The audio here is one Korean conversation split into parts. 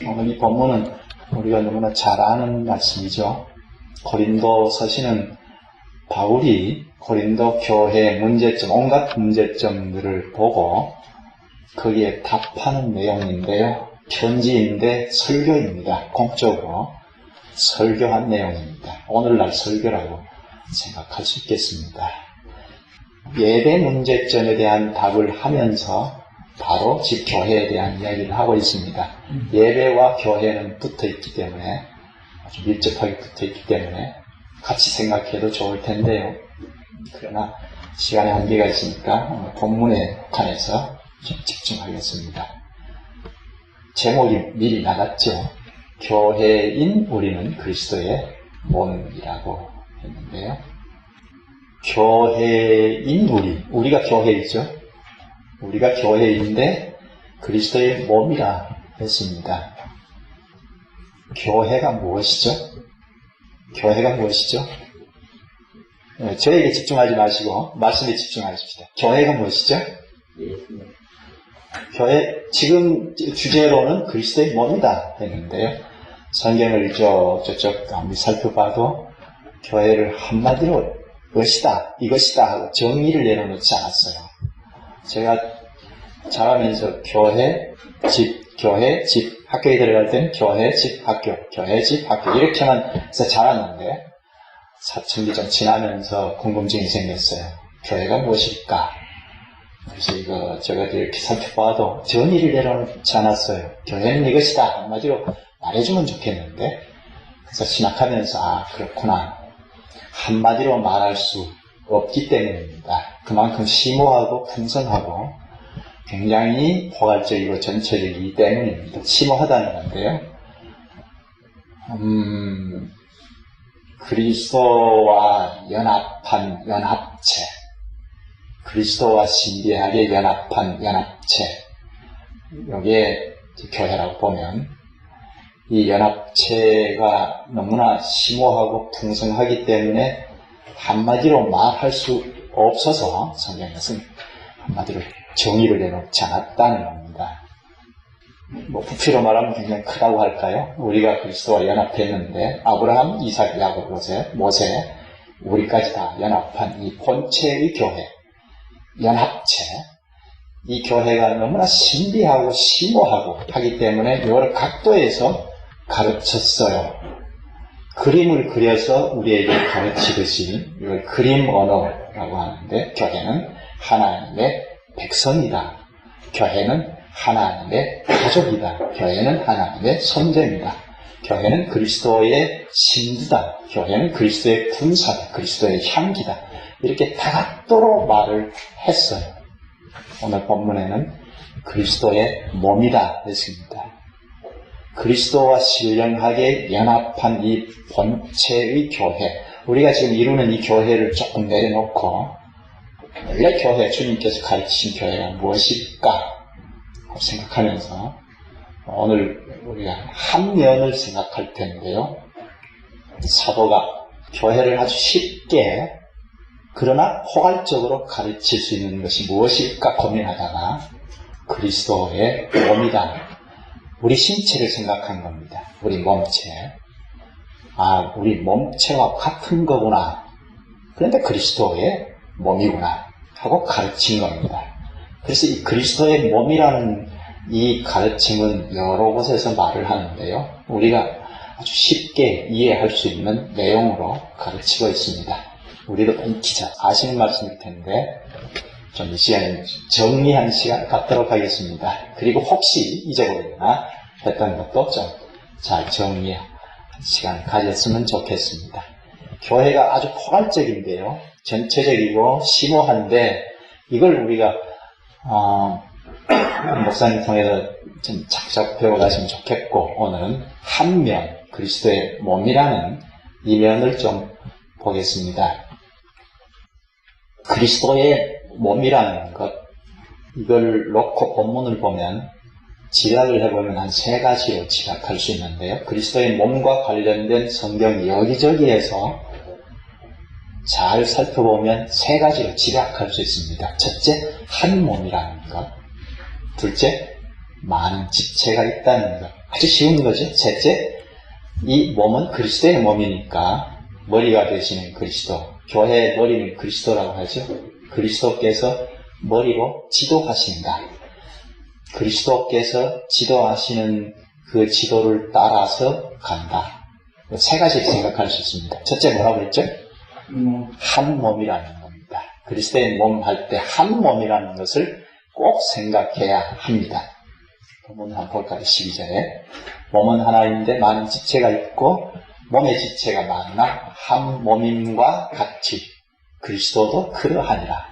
오늘 이 본문은 우리가 너무나 잘 아는 말씀이죠. 고린도 서신은 바울이 고린도 교회의 문제점, 온갖 문제점들을 보고 거기에 답하는 내용인데요. 편지인데 설교입니다. 공적으로 설교한 내용입니다. 오늘날 설교라고 생각할 수 있겠습니다. 예배 문제점에 대한 답을 하면서 바로 집 교회에 대한 이야기를 하고 있습니다. 예배와 교회는 붙어있기 때문에, 아주 밀접하게 붙어있기 때문에 같이 생각해도 좋을 텐데요. 그러나 시간의 한계가 있으니까 본문에 관해서 좀 집중하겠습니다. 제목이 미리 나갔죠. 교회인 우리는 그리스도의 몸이라고 했는데요. 교회인 우리가 교회이죠. 우리가 교회인데 그리스도의 몸이라 했습니다. 교회가 무엇이죠? 교회가 무엇이죠? 저에게 집중하지 마시고 말씀에 집중하십시다. 교회가 무엇이죠? 교회, 지금 주제로는 그리스도의 몸이다 했는데요. 성경을 저쪽 아무리 살펴봐도 교회를 한마디로 이것이다 하고 정의를 내려놓지 않았어요. 제가 자라면서 교회, 집, 학교에 들어갈 때는 교회, 집, 학교, 교회, 집, 학교 이렇게만 해서 자랐는데 사춘기 좀 지나면서 궁금증이 생겼어요. 교회가 무엇일까? 그래서 저것들 이렇게 살펴봐도 정의를 내려놓지 않았어요. 교회는 이것이다 한마디로 말해주면 좋겠는데, 그래서 신학하면서 그렇구나 한마디로 말할 수 없기 때문입니다. 그만큼 심오하고 풍성하고 굉장히 포괄적이고 전체적이기 때문입니다. 심오하다는 건데요. 그리스도와 연합한 연합체, 그리스도와 신비하게 연합한 연합체, 여기에 교회라고 보면 이 연합체가 너무나 심오하고 풍성하기 때문에 한마디로 말할 수 없어서 성경에서는 한마디로 정의를 내놓지 않았다는 겁니다. 부피로 말하면 굉장히 크다고 할까요? 우리가 그리스도와 연합했는데 아브라함, 이삭, 야곱, 모세 우리까지 다 연합한 이 본체의 교회, 연합체, 이 교회가 너무나 신비하고 심오하고 하기 때문에 여러 각도에서 가르쳤어요. 그림을 그려서 우리에게 가르치듯이 이걸 그림 언어라고 하는데, 교회는 하나님의 백성이다. 교회는 하나님의 가족이다. 교회는 하나님의 선제입니다. 교회는 그리스도의 신부다. 교회는 그리스도의 군사다. 그리스도의 향기다. 이렇게 다각도로 말을 했어요. 오늘 본문에는 그리스도의 몸이다 했습니다. 그리스도와 신령하게 연합한 이 본체의 교회, 우리가 지금 이루는 이 교회를 조금 내려놓고 원래 교회, 주님께서 가르치신 교회가 무엇일까 생각하면서 오늘 우리가 한 면을 생각할 텐데요. 사도가 교회를 아주 쉽게 그러나 포괄적으로 가르칠 수 있는 것이 무엇일까 고민하다가 그리스도의 몸이다, 우리 신체를 생각한 겁니다. 우리 몸체. 우리 몸체와 같은 거구나. 그런데 그리스도의 몸이구나 하고 가르친 겁니다. 그래서 이 그리스도의 몸이라는 이 가르침은 여러 곳에서 말을 하는데요. 우리가 아주 쉽게 이해할 수 있는 내용으로 가르치고 있습니다. 우리도 익히자 아시는 말씀일 텐데 좀 이 시간에 정리한 시간 갖도록 하겠습니다. 그리고 혹시 잊어버리거나 했던 것도 좀 잘 정리한 시간을 가졌으면 좋겠습니다. 교회가 아주 포괄적인데요. 전체적이고 심오한데 이걸 우리가 목사님 통해서 좀 착착 배워가시면 좋겠고, 오늘은 한 면, 그리스도의 몸이라는 이 면을 좀 보겠습니다. 그리스도의 몸이라는 것, 이걸 놓고 본문을 보면 지략을 해보면 한 3가지로 지략할 수 있는데요. 그리스도의 몸과 관련된 성경 여기저기에서 잘 살펴보면 3가지로 지략할 수 있습니다. 첫째, 한 몸이라는 것. 둘째, 많은 지체가 있다는 것. 아주 쉬운 거죠. 셋째, 이 몸은 그리스도의 몸이니까 머리가 되시는 그리스도, 교회의 머리는 그리스도라고 하죠. 그리스도께서 머리로 지도하신다. 그리스도께서 지도하시는 그 지도를 따라서 간다. 세 가지 생각할 수 있습니다. 첫째 뭐라고 했죠? 한 몸이라는 겁니다. 그리스도의 몸 할 때 한 몸이라는 것을 꼭 생각해야 합니다. 본문 한번 볼까요? 12절에 몸은 하나인데 많은 지체가 있고 몸의 지체가 많으나 한 몸임과 같이 그리스도도 그러하니라.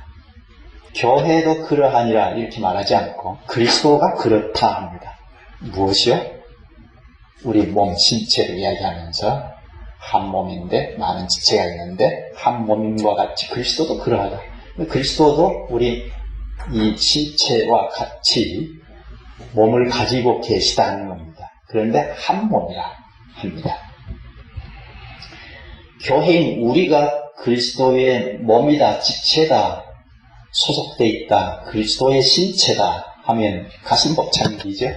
교회도 그러하니라 이렇게 말하지 않고 그리스도가 그렇다 합니다. 무엇이요? 우리 몸 신체를 이야기하면서 한 몸인데 많은 지체가 있는데 한 몸임과 같이 그리스도도 그러하다. 그리스도도 우리 이 신체와 같이 몸을 가지고 계시다는 겁니다. 그런데 한 몸이라 합니다. 교회인 우리가 그리스도의 몸이다, 지체다, 소속되어 있다, 그리스도의 신체다 하면 가슴 벅찬 일이죠.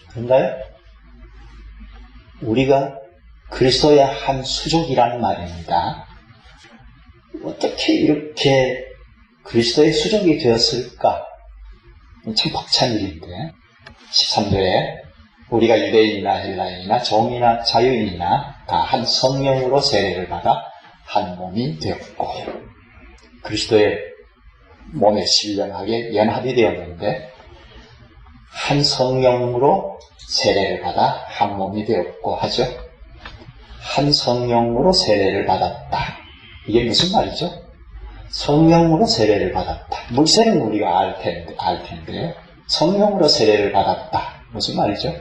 그런가요? 우리가 그리스도의 한 수족이라는 말입니다. 어떻게 이렇게 그리스도의 수족이 되었을까? 참 벅찬 일인데 13절에 우리가 유대인이나 헬라인이나 종이나 자유인이나 다 한 성령으로 세례를 받아 한 몸이 되었고 그리스도의 몸에 신령하게 연합이 되었는데 한 성령으로 세례를 받아 한 몸이 되었고 하죠. 한 성령으로 세례를 받았다. 이게 무슨 말이죠? 성령으로 세례를 받았다. 물세는 우리가 알 텐데요. 성령으로 세례를 받았다. 무슨 말이죠?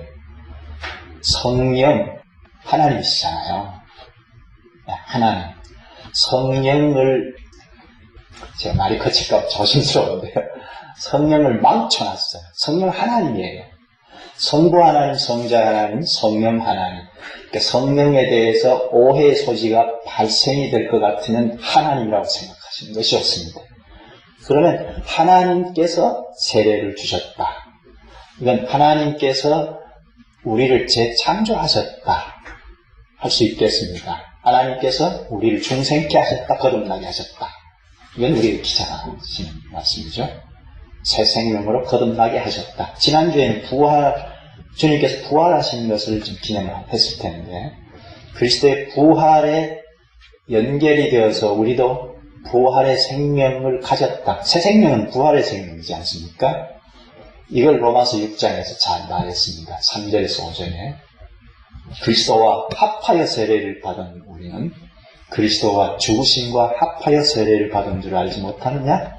성령, 하나님이시잖아요. 하나님. 성령을, 제가 말이 거칠까 조심스러운데요. 성령을 망쳐놨어요. 성령 하나님이에요. 성부 하나님, 성자 하나님, 성령 하나님. 그러니까 성령에 대해서 오해의 소지가 발생이 될 것 같으면 하나님이라고 생각하시는 것이 옳습니다. 그러면 하나님께서 세례를 주셨다. 이건 하나님께서 우리를 재창조하셨다 할 수 있겠습니다. 하나님께서 우리를 중생케 하셨다, 거듭나게 하셨다. 이건 우리에게 기자하시는 말씀이죠. 새 생명으로 거듭나게 하셨다. 지난주에는 주님께서 부활하신 것을 좀 기념을 했을 텐데 그리스도의 부활에 연결이 되어서 우리도 부활의 생명을 가졌다. 새 생명은 부활의 생명이지 않습니까? 이걸 로마서 6장에서 잘 말했습니다. 3절에서 5절에 그리스도와 합하여 세례를 받은 우리는 그리스도와 죽으심과 합하여 세례를 받은 줄 알지 못하느냐?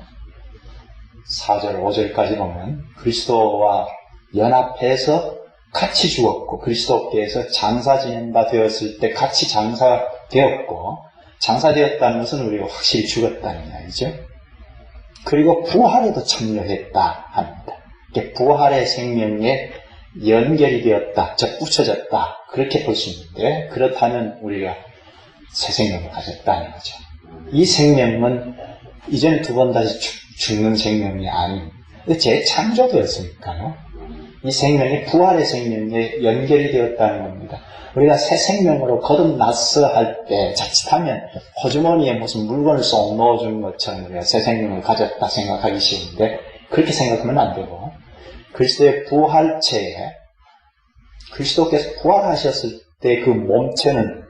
4절, 5절까지 보면 그리스도와 연합해서 같이 죽었고 그리스도께서 장사 지낸 바 되었을 때 같이 장사되었고 장사되었다는 것은 우리가 확실히 죽었다는 이야기죠. 그리고 부활에도 참여했다 합니다. 부활의 생명에 연결이 되었다, 접붙여졌다 그렇게 볼 수 있는데 그렇다면 우리가 새 생명을 가졌다는 거죠. 이 생명은 이제는 두 번 다시 죽는 생명이 아닌 재창조되었으니까요. 이 생명이 부활의 생명에 연결이 되었다는 겁니다. 우리가 새 생명으로 거듭났어 할 때 자칫하면 호주머니에 무슨 물건을 쏙 넣어준 것처럼 우리가 새 생명을 가졌다 생각하기 쉬운데 그렇게 생각하면 안 되고 그리스도의 부활체에 그리스도께서 부활하셨을 때 그 몸체는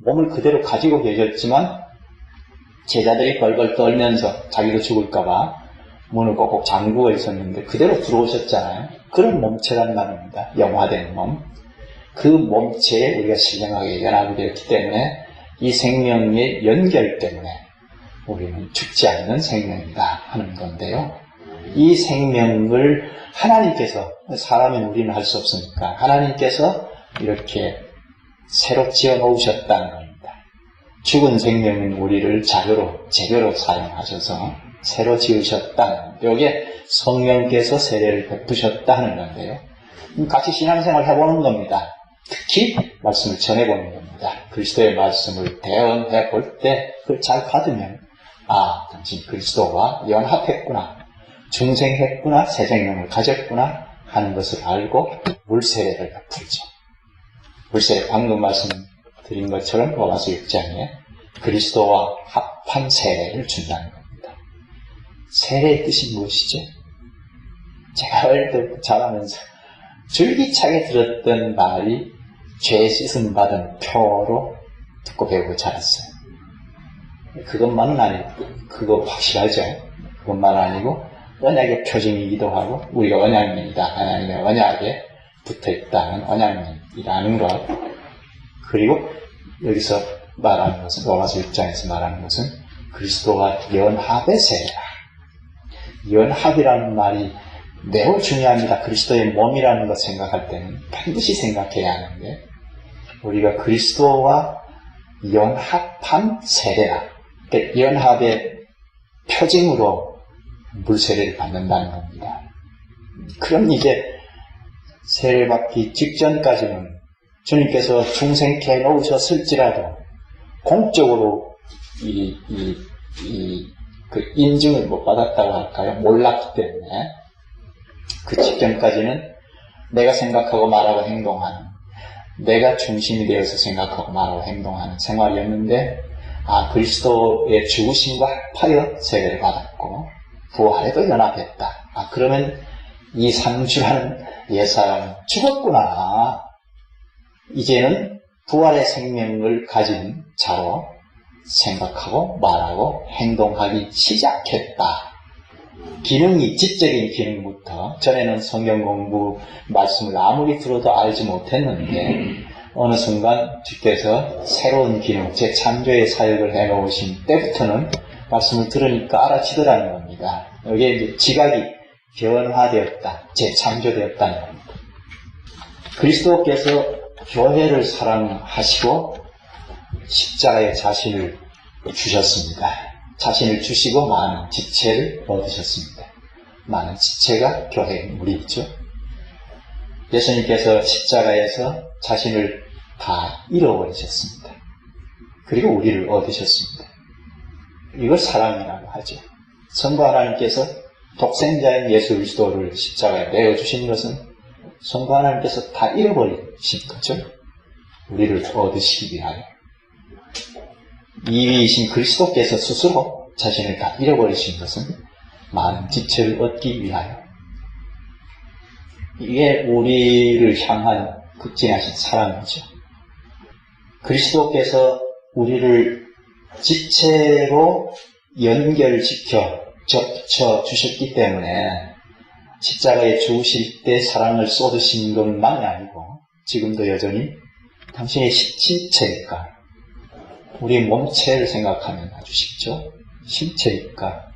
몸을 그대로 가지고 계셨지만 제자들이 벌벌 떨면서 자기도 죽을까봐 문을 꼭꼭 잠그고 있었는데 그대로 들어오셨잖아요. 그런 몸체란 말입니다. 영화된 몸. 그 몸체에 우리가 신령하게 연합이 되었기 때문에 이 생명의 연결 때문에 우리는 죽지 않는 생명이다 하는 건데요. 이 생명을 하나님께서, 사람인 우리는 할 수 없으니까 하나님께서 이렇게 새로 지어 놓으셨다는 겁니다. 죽은 생명인 우리를 재료로 사용하셔서 새로 지으셨다는, 여기에 성령께서 세례를 베푸셨다는 건데요. 같이 신앙생활 해보는 겁니다. 특히 말씀을 전해보는 겁니다. 그리스도의 말씀을 대언해 볼 때 그걸 잘 받으면 당신 그리스도와 연합했구나, 중생했구나, 새 생명을 가졌구나 하는 것을 알고 물세례를 베풀죠. 물세례, 방금 말씀드린 것처럼 로마서 6장에 그리스도와 합한 세례를 준다는 겁니다. 세례의 뜻이 무엇이죠? 제가 어릴 때부터 자라면서 줄기차게 들었던 말이 죄 씻음 받은 표로 듣고 배우고 자랐어요. 그것만은 아니고, 그거 확실하죠. 그것만 아니고 언약의 표징이기도 하고 우리가 언약민이다, 하나님의 언약에 붙어있다는 언약민이라는 것. 그리고 여기서 말하는 것은, 로마서 6장에서 말하는 것은 그리스도와 연합의 세례라. 연합이라는 말이 매우 중요합니다. 그리스도의 몸이라는 것 생각할 때는 반드시 생각해야 하는데, 우리가 그리스도와 연합한 세례라. 그러니까 연합의 표징으로 물세례를 받는다는 겁니다. 그럼 이제 세례받기 직전까지는 주님께서 중생케 놓으셨을지라도 공적으로 그 인증을 못 받았다고 할까요? 몰랐기 때문에 그 직전까지는 내가 생각하고 말하고 행동하는, 내가 중심이 되어서 생각하고 말하고 행동하는 생활이었는데, 그리스도의 죽으심과 합하여 세례를 받았고 부활에도 연합했다. 그러면 이 상주라는 옛사람은 죽었구나. 이제는 부활의 생명을 가진 자로 생각하고 말하고 행동하기 시작했다. 기능이, 지적인 기능부터, 전에는 성경 공부 말씀을 아무리 들어도 알지 못했는데 어느 순간 주께서 새로운 기능, 재창조의 사역을 해놓으신 때부터는 말씀을 들으니까 알아지더라는 겁니다. 여기에 이제 지각이 변화되었다, 재창조되었다는 겁니다. 그리스도께서 교회를 사랑하시고 십자가에 자신을 주셨습니다. 자신을 주시고 많은 지체를 얻으셨습니다. 많은 지체가 교회의 무리이죠. 예수님께서 십자가에서 자신을 다 잃어버리셨습니다. 그리고 우리를 얻으셨습니다. 이걸 사랑이라고 하죠. 성부 하나님께서 독생자인 예수 그리스도를 십자가에 내어주신 것은 성부 하나님께서 다 잃어버리신 거죠. 우리를 얻으시기 위하여. 이위이신 그리스도께서 스스로 자신을 다 잃어버리신 것은 많은 지체를 얻기 위하여. 이게 우리를 향한 극진하신 사랑이죠. 그리스도께서 우리를 지체로 연결시켜 겹쳐 주셨기 때문에 십자가에 죽으실 때 사랑을 쏟으신 것만이 아니고 지금도 여전히 당신의 신체니까, 우리 몸체를 생각하면 아주 쉽죠. 신체니까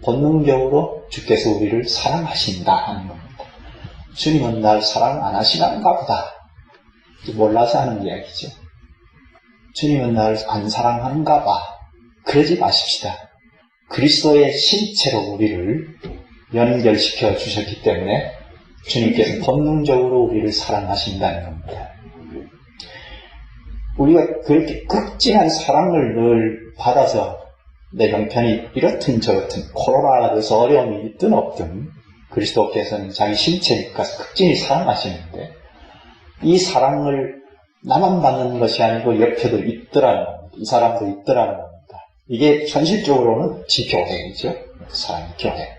본능적으로 주께서 우리를 사랑하신다 하는 겁니다. 주님은 날 사랑 안 하시는가 보다, 몰라서 하는 이야기죠. 주님은 날 안 사랑하는가 봐. 그러지 마십시다. 그리스도의 신체로 우리를 연결시켜 주셨기 때문에 주님께서 본능적으로 우리를 사랑하신다는 겁니다. 우리가 그렇게 극진한 사랑을 늘 받아서 내 형편이 이렇든 저렇든 코로나가 돼서 어려움이 있든 없든 그리스도께서는 자기 신체니까 극진히 사랑하시는데, 이 사랑을 나만 받는 것이 아니고 옆에도 있더라는 겁니다. 이 사람도 있더라는 겁니다. 이게 현실적으로는 지교회이죠. 사랑의 교회.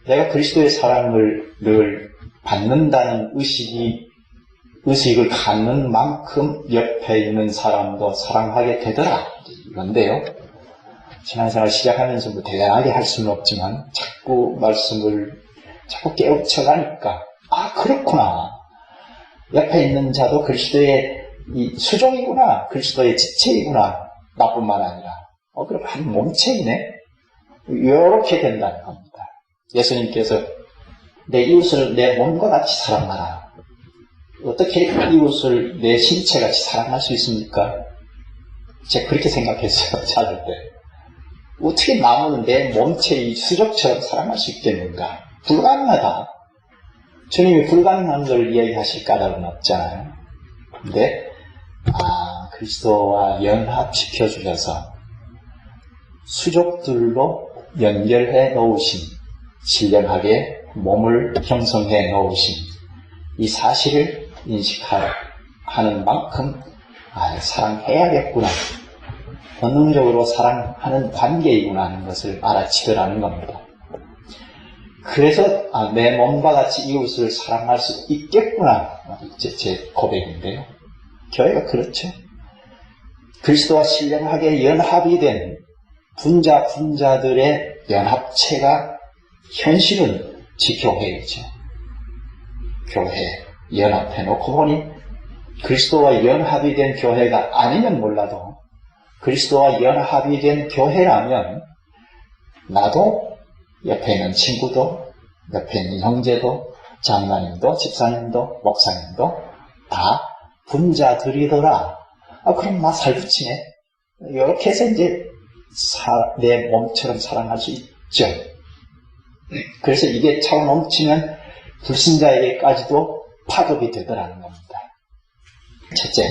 내가 그리스도의 사랑을 늘 받는다는 의식을 갖는 만큼 옆에 있는 사람도 사랑하게 되더라, 이건데요. 신앙생활 시작하면서 뭐 대단하게 할 수는 없지만 자꾸 말씀을 자꾸 깨우쳐가니까 그렇구나. 옆에 있는 자도 그리스도의 이 수종이구나, 그리스도의 지체이구나, 나뿐만 아니라 그럼 한 몸체이네, 이렇게 된다는 겁니다. 예수님께서 내 이웃을 내 몸과 같이 사랑하라. 어떻게 이웃을 내 신체같이 사랑할 수 있습니까? 제가 그렇게 생각했어요, 자랄 때. 어떻게 남은 내 몸체의 수족처럼 사랑할 수 있겠는가? 불가능하다. 주님이 불가능한 걸 이야기하실 까닭은 없잖아요. 근데 그리스도와 연합시켜 주셔서 수족들로 연결해 놓으신, 신령하게 몸을 형성해 놓으신 이 사실을 인식하는 만큼 사랑해야겠구나, 본능적으로 사랑하는 관계이구나 하는 것을 알아채더라는 겁니다. 그래서 내 몸과 같이 이웃을 사랑할 수 있겠구나, 제 고백인데요. 교회가 그렇죠. 그리스도와 신령하게 연합이 된 분자들의 연합체가 현실은 지교회이죠. 교회 연합해놓고 보니 그리스도와 연합이 된 교회가 아니면 몰라도 그리스도와 연합이 된 교회라면 나도 옆에 있는 친구도, 옆에 있는 형제도, 장로님도, 집사님도, 목사님도 다 분자들이더라. 그럼 나 살붙이네. 이렇게 해서 이제 내 몸처럼 사랑할 수 있죠. 그래서 이게 차고 넘치면 불신자에게까지도 파급이 되더라는 겁니다. 첫째,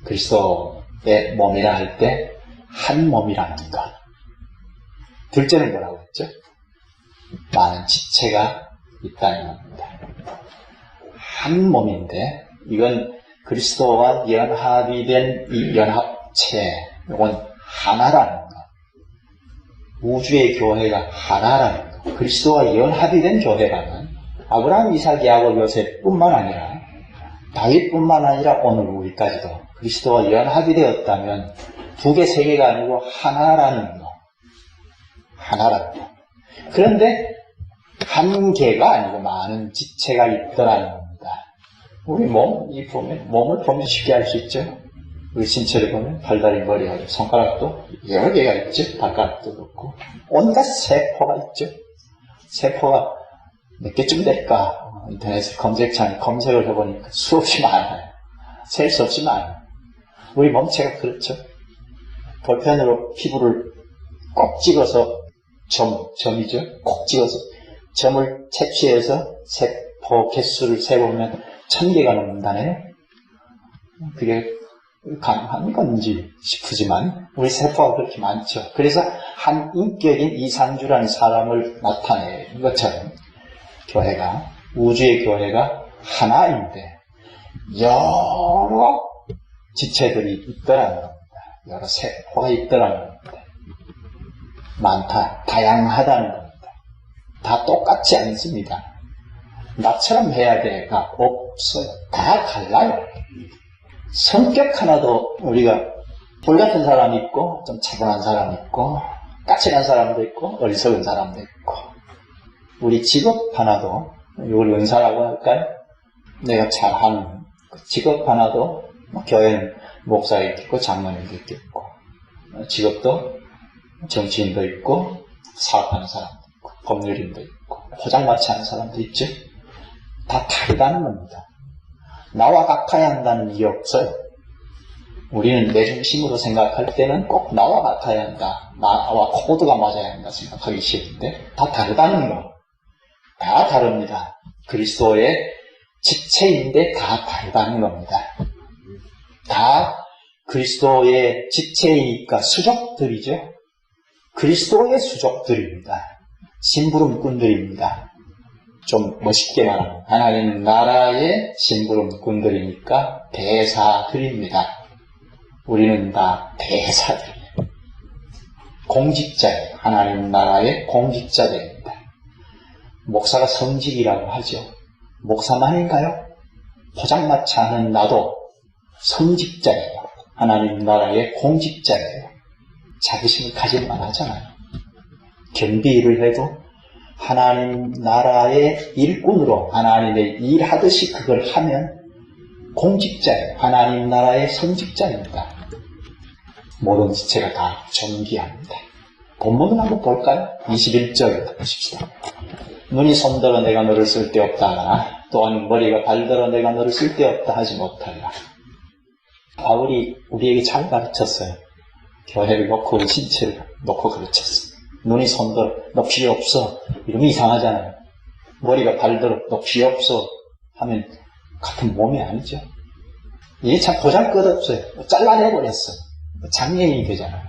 그리스도의 몸이라 할 때 한 몸이라는 것. 둘째는 뭐라고 했죠? 많은 지체가 있다는 겁니다. 한 몸인데 이건 그리스도와 연합이 된 이 연합체, 이건 하나라는 것. 우주의 교회가 하나라는 것. 그리스도와 연합이 된 교회라면 아브라함, 이삭, 야곱, 요셉뿐만 아니라 다윗뿐만 아니라 오늘 우리까지도 그리스도와 연합이 되었다면 두 개, 세 개가 아니고 하나라는 것. 하나라는 것. 그런데 한 개가 아니고 많은 지체가 있더라는 겁니다. 우리 몸을 보면 쉽게 알 수 있죠. 우리 신체를 보면 발다리, 머리가, 손가락도 여러 개가 있죠. 발가락도 그렇고 온갖 세포가 있죠. 세포가 몇 개쯤 될까? 인터넷에 검색창에 검색을 해보니까 수없이 많아요. 셀 수 없이 많아요. 우리 몸체가 그렇죠. 볼펜으로 피부를 꼭 찍어서 점이죠. 꼭 찍어서 점을 채취해서 세포 개수를 세보면 1000개가 넘는다네요. 그게 가능한 건지 싶으지만 우리 세포가 그렇게 많죠. 그래서 한 인격인 이상주라는 사람을 나타내는 것처럼 교회가, 우주의 교회가 하나인데 여러 지체들이 있더라는 겁니다. 여러 세포가 있더라는 겁니다. 많다, 다양하다는 겁니다. 다 똑같지 않습니다. 나처럼 해야 돼가 없어요. 다 달라요. 성격 하나도 우리가 불같은 사람이 있고 좀 차분한 사람이 있고 까칠한 사람도 있고 어리석은 사람도 있고 우리 직업 하나도 이걸 은사라고 할까요? 내가 잘하는 직업 하나도 교회는 목사가 있겠고 장로님도 있겠고 직업도 정치인도 있고 사업하는 사람도 있고 법률인도 있고 포장마차 하는 사람도 있죠. 다 다르다는 겁니다. 나와 같아야 한다는 일이 없어요. 우리는 내 중심으로 생각할 때는 꼭 나와 같아야 한다. 나와 코드가 맞아야 한다 생각하기 쉬운데 다 다르다는 거. 다 다릅니다. 그리스도의 지체인데 다 다르다는 겁니다. 다 그리스도의 지체이니까 수족들이죠. 그리스도의 수족들입니다. 심부름꾼들입니다. 좀 멋있게 말하면 하나님 나라의 심부름꾼들이니까 대사들입니다. 우리는 다 대사들이에요. 공직자예요. 하나님 나라의 공직자들입니다. 목사가 성직이라고 하죠. 목사만인가요? 포장마차 하는 나도 성직자예요. 하나님 나라의 공직자예요. 자부심을 가질만 하잖아요. 경비 일을 해도 하나님 나라의 일꾼으로 하나님의 일하듯이 그걸 하면 공직자예요. 하나님 나라의 성직자입니다. 모든 지체가 다 존귀합니다. 본문을 한번 볼까요? 21절 보십시다. 눈이 손들어 내가 너를 쓸데없다. 또한 머리가 발들어 내가 너를 쓸데없다 하지 못하리라. 바울이 우리에게 잘 가르쳤어요. 교회를 놓고 신체를 놓고 가르쳤어요. 눈이 손들어 너 필요 없어 이러면 이상하잖아요. 머리가 발들어 너 필요 없어 하면 같은 몸이 아니죠. 이게 참 보잘것없어요. 잘라내버렸어요. 장애인이 되잖아요.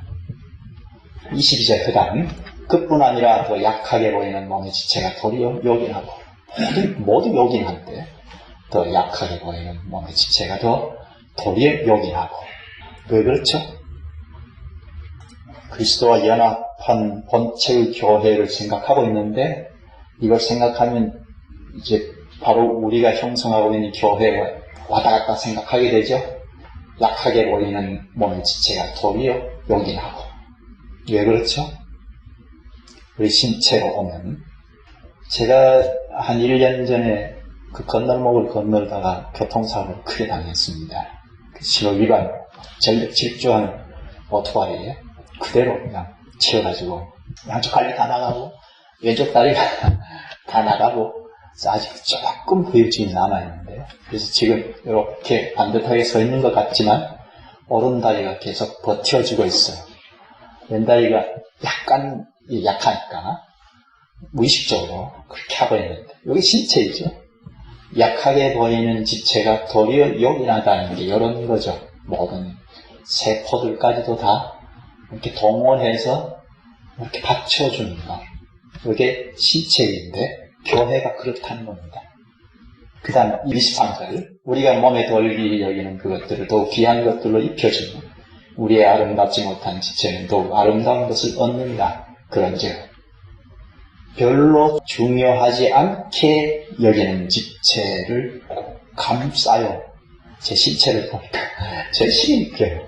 22절 그 다음 그뿐 아니라 더 약하게 보이는 몸의 지체가 도리어 요긴하고, 모두 요긴한데 더 약하게 보이는 몸의 지체가 더 도리어 요긴하고. 왜 그렇죠? 그리스도와 연합한 본체의 교회를 생각하고 있는데, 이걸 생각하면 이제 바로 우리가 형성하고 있는 교회와 왔다 갔다 생각하게 되죠. 약하게 보이는 몸의 지체가 도리어 요긴하고. 왜 그렇죠? 우리 신체로 오면, 제가 한 1년 전에 그 건널목을 건널다가 교통사고를 크게 당했습니다. 신호 위반, 전력 질주하는 오토바이에 그대로 그냥 치여가지고 양쪽 갈비 다 나가고 왼쪽 다리가 다 나가고 아직 조금 후유증이 남아있는데요. 그래서 지금 이렇게 반듯하게 서 있는 것 같지만 오른다리가 계속 버텨주고 있어요. 왼다리가 약간 약하니까 무의식적으로 그렇게 하고 있는데, 여기 신체이죠. 약하게 보이는 지체가 도리어 요긴하다는 게 이런 거죠. 모든 세포들까지도 다 이렇게 동원해서 이렇게 받쳐주는 거. 이게 신체인데 교회가 그렇다는 겁니다. 그 다음 23절, 우리가 몸에 덜기 여기는 그것들을 더욱 귀한 것들로 입혀주는 우리의 아름답지 못한 지체는 더욱 아름다운 것을 얻는다. 그런즉 별로 중요하지 않게 여기는 지체를 감싸요. 제 신체를 보니까 제 신이 그래요.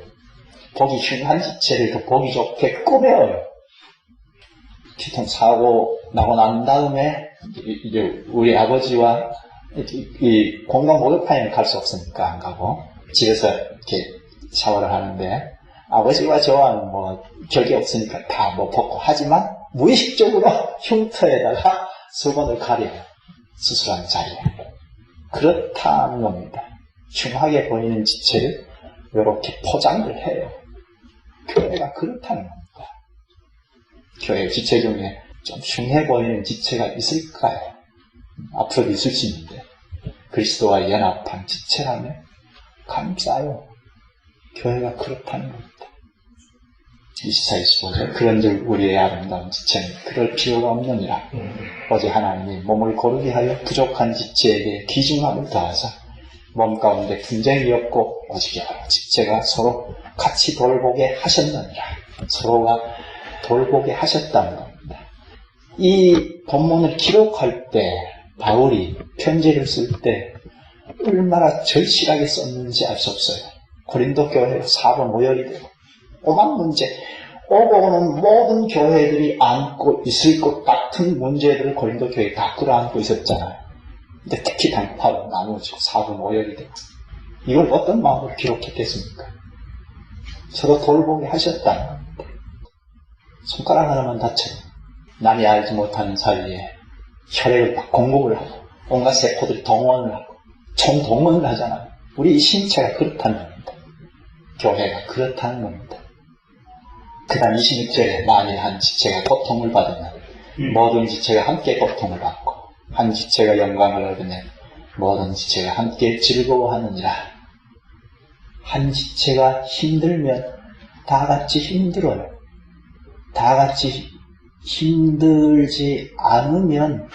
보기 흉한 지체를 더 보기 좋게 꾸며요. 교통사고 나고 난 다음에 이제 우리 아버지와 이 공동 목욕탕에 갈 수 없으니까 안 가고 집에서 이렇게 샤워를 하는데, 아버지와 저와는 뭐 별게 없으니까 다 뭐 벗고 하지만 무의식적으로 흉터에다가 수건을 가려요. 수술하는 자리에. 그렇다는 겁니다. 흉하게 보이는 지체를 이렇게 포장을 해요. 교회가 그렇다는 겁니다. 교회 지체 중에 좀 흉해 보이는 지체가 있을까요? 앞으로도 있을 수 있는데, 그리스도와 연합한 지체라면 감싸요. 교회가 그렇다는 겁니다. 24, 25절, 그런즉 우리의 아름다운 지체는 그럴 필요가 없느니라. 오직 하나님이 몸을 고르게 하여 부족한 지체에게 귀중함을 더하사 몸 가운데 분쟁이 없고 오직 여러 지체가 서로 같이 돌보게 하셨느니라. 서로가 돌보게 하셨다는 겁니다. 이 본문을 기록할 때 바울이 편지를 쓸 때 얼마나 절실하게 썼는지 알 수 없어요. 고린도 교회로 4번 오열이 되고 오만 문제, 오고 오는 모든 교회들이 안고 있을 것 같은 문제들을 고린도 교회에 다 끌어안고 있었잖아요. 근데 특히 당파로 나누어지고 4번 오열이 되고, 이걸 어떤 마음으로 기록했겠습니까? 서로 돌보게 하셨다는 겁니다. 손가락 하나만 다쳐요. 남이 알지 못하는 사이에 혈액을 막 공급을 하고 온갖 세포들이 동원을 하고 총동원을 하잖아요. 우리 이 신체가 그렇다는 겁니다. 교회가 그렇다는 겁니다. 그 다음 26절에 만일 한 지체가 고통을 받으면 모든 지체가 함께 고통을 받고 한 지체가 영광을 얻으면 모든 지체가 함께 즐거워하느니라. 한 지체가 힘들면 다 같이 힘들어요. 다 같이 힘들지 않으면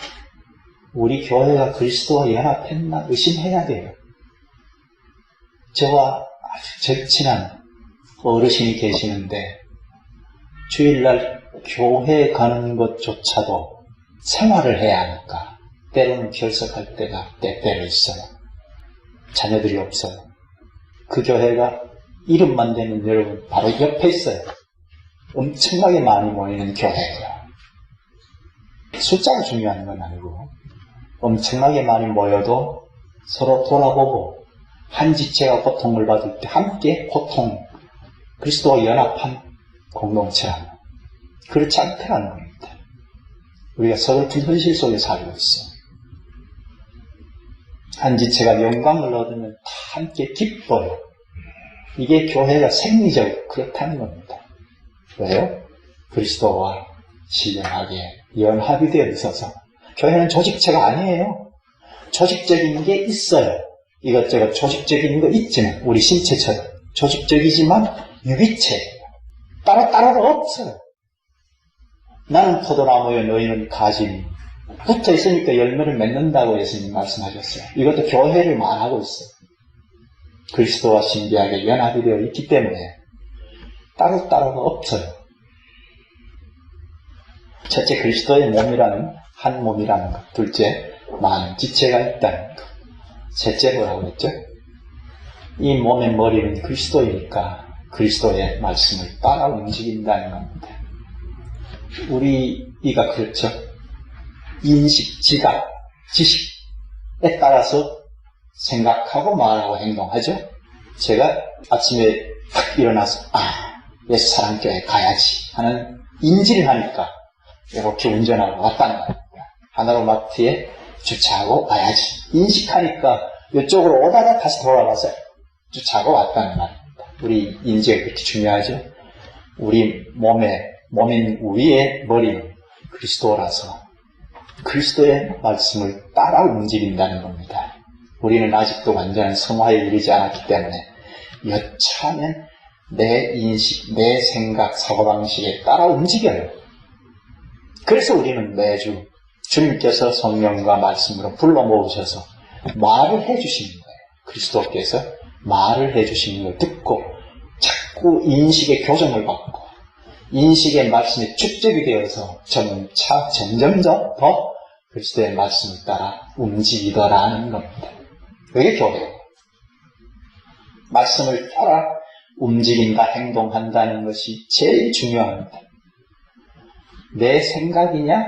우리 교회가 그리스도와 연합했나 의심해야 돼요. 저와 아주 절친한 어르신이 계시는데 주일날 교회 가는 것조차도 생활을 해야 하니까 때로는 결석할 때가 때때로 있어요. 자녀들이 없어요. 그 교회가 이름만 되면 여러분 바로 옆에 있어요. 엄청나게 많이 모이는 교회예요. 숫자가 중요한 건 아니고 엄청나게 많이 모여도 서로 돌아보고 한 지체가 고통을 받을 때 함께 고통, 그리스도와 연합한 공동체라면 그렇지 않다는 겁니다. 우리가 서글픈 현실 속에 살고 있어요. 한 지체가 영광을 얻으면 다 함께 기뻐요. 이게 교회가 생리적으로 그렇다는 겁니다. 왜요? 그리스도와 신령하게 연합이 되어 있어서. 교회는 조직체가 아니에요. 조직적인 게 있어요. 이것저것 조직적인 거 있지만 우리 신체처럼 조직적이지만 유기체예요. 따로따로가 없어요. 나는 포도나무여 너희는 가지니. 붙어 있으니까 열매를 맺는다고 예수님 말씀하셨어요. 이것도 교회를 말하고 있어요. 그리스도와 신비하게 연합이 되어 있기 때문에 따로따로가 없어요. 첫째, 그리스도의 몸이라는 한 몸이라는 것. 둘째, 많은 지체가 있다는 것. 셋째, 뭐라고 했죠? 이 몸의 머리는 그리스도이니까 그리스도의 말씀을 따라 움직인다는 겁니다. 우리가 그렇죠. 인식, 지각, 지식에 따라서 생각하고 말하고 행동하죠. 제가 아침에 탁 일어나서 예수 사랑교회 가야지 하는 인지를 하니까 이렇게 운전하고 왔다는 말입니다. 하나로마트에 주차하고 가야지 인식하니까 이쪽으로 오다가 다시 돌아가서 주차하고 왔다는 말입니다. 우리 인지가 그렇게 중요하죠. 우리 몸인 우리의 머리는 그리스도라서 그리스도의 말씀을 따라 움직인다는 겁니다. 우리는 아직도 완전한 성화에 이르지 않았기 때문에 여차하면 내 인식, 내 생각, 사고방식에 따라 움직여요. 그래서 우리는 매주 주님께서 성령과 말씀으로 불러 모으셔서 말을 해주시는 거예요. 그리스도께서 말을 해주시는 걸 듣고 자꾸 인식의 교정을 받고 인식의 말씀이 축적이 되어서 점점 더 그리스도의 말씀을 따라 움직이더라는 겁니다. 그게 교회예요. 말씀을 따라 움직인다, 행동한다는 것이 제일 중요합니다. 내 생각이냐?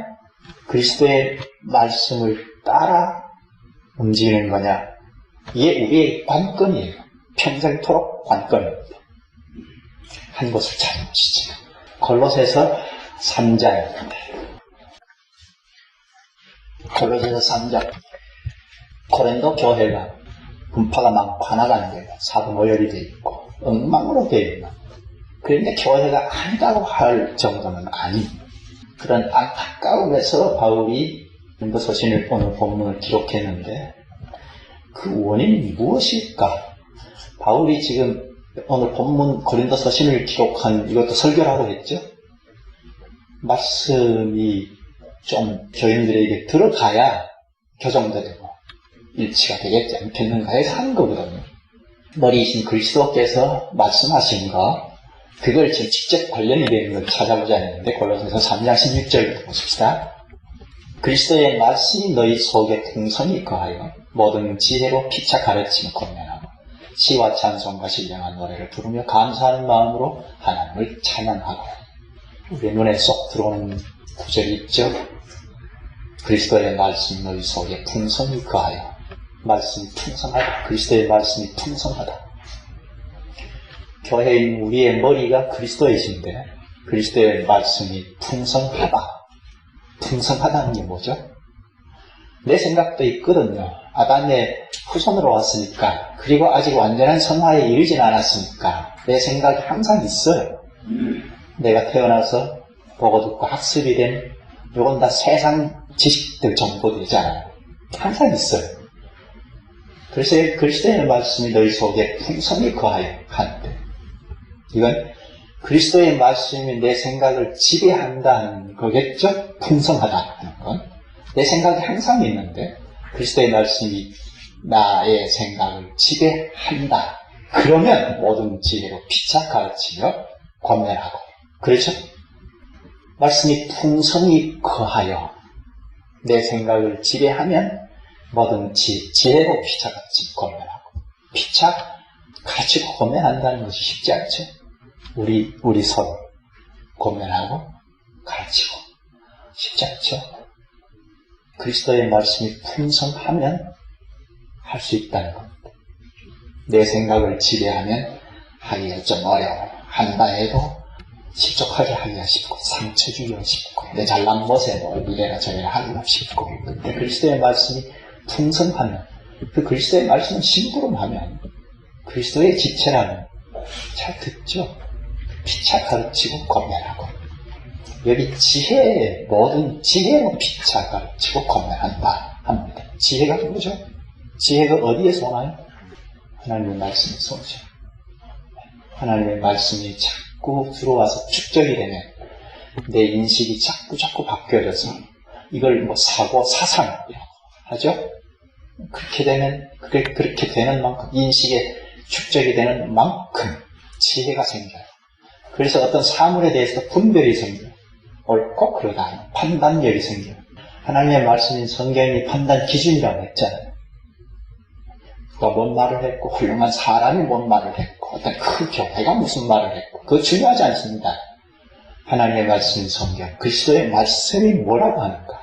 그리스도의 말씀을 따라 움직이는 거냐? 이게 우리의 관건이에요. 평생토록 관건입니다. 한 곳을 찾아보시죠. 골로새서 3장입니다. 골로새서 3장. 고린도 교회가 분파가 많고 하나가 안 돼요. 사분오열이 되어 있고 엉망으로 되어 있는. 그런데 교회가 아니라고 할 정도는 아닙니다. 그런 안타까움에서 바울이 고린도 서신을 오늘 본문을 기록했는데 그 원인이 무엇일까? 바울이 지금 오늘 본문 고린도 서신을 기록한 이것도 설교를 하고 했죠. 말씀이 좀 교인들에게 들어가야 교정되고 일치가 되겠지 않겠는가 해서 한 거거든요. 머리이신 그리스도께서 말씀하신 거 그걸 지금 직접 관련이 되는 걸 찾아보자 했는데 골로새서 3장 16절부터 보십시다. 그리스도의 말씀이 너희 속에 풍성히 거하여 모든 지혜로 피차 가르침을 권면하고 시와 찬송과 신령한 노래를 부르며 감사하는 마음으로 하나님을 찬양하고. 우리 눈에 쏙 들어오는 구절이 있죠. 그리스도의 말씀이 너희 속에 풍성히 거하여. 말씀이 풍성하다. 그리스도의 말씀이 풍성하다. 교회인 우리의 머리가 그리스도이신데 그리스도의 말씀이 풍성하다. 풍성하다는 게 뭐죠? 내 생각도 있거든요. 아담의 후손으로 왔으니까, 그리고 아직 완전한 성화에 이르진 않았으니까 내 생각이 항상 있어요. 내가 태어나서 보고 듣고 학습이 된 이건 다 세상 지식들 정도 되잖아요. 항상 있어요. 그래서 그리스도의 말씀이 너희 속에 풍성히 거하여 하는데, 이건 그리스도의 말씀이 내 생각을 지배한다는 거겠죠? 풍성하다는 건. 내 생각이 항상 있는데 그리스도의 말씀이 나의 생각을 지배한다. 그러면 모든 지혜로 피차 가르치며 권면하고. 그렇죠? 말씀이 풍성히 거하여 내 생각을 지배하면 모든 지혜로 피차 가르치며 권면하고. 피차 가르치고 권면한다는 것이 쉽지 않죠? 우리 서로 권면하고 가르치고 쉽지 않죠? 그리스도의 말씀이 풍성하면 할 수 있다는 겁니다. 내 생각을 지배하면 하기가 좀 어려워요. 한다 해도 실족하게 하기가 쉽고 상처 주기가 쉽고 내 잘난 못에 이래라 저래라 하기가 쉽고. 근데 그리스도의 말씀이 풍성하면, 그 그리스도의 말씀은 심부름하면, 그리스도의 지체라면 잘 듣죠. 피차 가르치고 권면하고. 여기 지혜, 모든 지혜로 피차 가르치고 권면한다 합니다. 지혜가 뭐죠? 지혜가 어디에서 오나요? 하나님의 말씀에서 오죠. 하나님의 말씀이 자꾸 들어와서 축적이 되면 내 인식이 자꾸 바뀌어져서 이걸 뭐 사고 사상이라고 하죠. 그렇게 되는 만큼 인식에 축적이 되는 만큼 지혜가 생겨요. 그래서 어떤 사물에 대해서 분별이 생겨요. 옳고 그러다 판단력이 생겨요. 하나님의 말씀인 성경이 판단 기준이라고 했잖아요. 누가 뭔 말을 했고 훌륭한 사람이 뭔 말을 했고 어떤 큰 교회가 무슨 말을 했고 그거 중요하지 않습니다. 하나님의 말씀인 성경, 그리스도의 말씀이 뭐라고 하는가?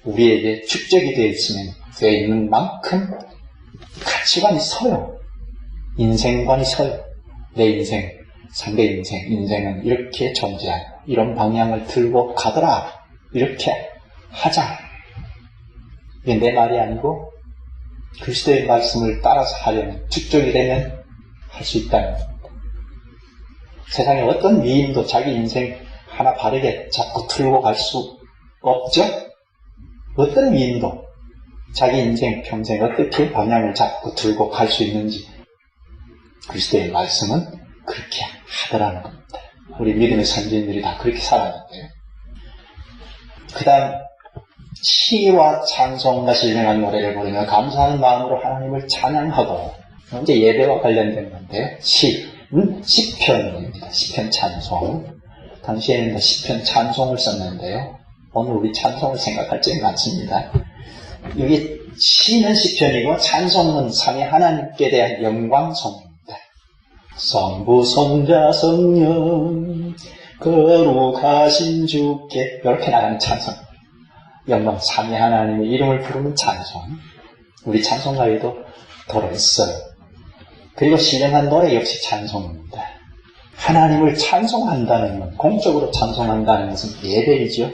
우리에게 축적이 되어 있는 만큼 가치관이 서요. 인생관이 서요. 내 인생, 상대 인생은 이렇게 존재하고 이런 방향을 들고 가더라. 이렇게 하자. 이게 내 말이 아니고 그리스도의 말씀을 따라서 하려면 축적이 되면 할 수 있다는 겁니다. 세상에 어떤 미인도 자기 인생 하나 바르게 자꾸 틀고 갈 수 없죠? 어떤 미인도 자기 인생 평생 어떻게 방향을 잡고 들고 갈 수 있는지 그리스도의 말씀은 그렇게 하더라는 겁니다. 우리 믿음의 선진들이 다 그렇게 살았는데요. 그 다음 시와 찬송과 신령한 노래를 부르며 감사하는 마음으로 하나님을 찬양하고 이제 예배와 관련된 건데요. 시편입니다. 시편 찬송. 당시에는 시편 찬송을 썼는데요. 오늘 우리 찬송을 생각할 적이 많습니다. 여기 시는 시편이고 찬송은 삼위 하나님께 대한 영광송입니다. 성부 성자 성령 거룩하신 주께 이렇게 나가는 찬송. 영광 삼위 하나님의 이름을 부르는 찬송. 우리 찬송가에도 들어있어요. 그리고 신령한 노래 역시 찬송입니다. 하나님을 찬송한다는 건, 공적으로 찬송한다는 것은 예배이죠.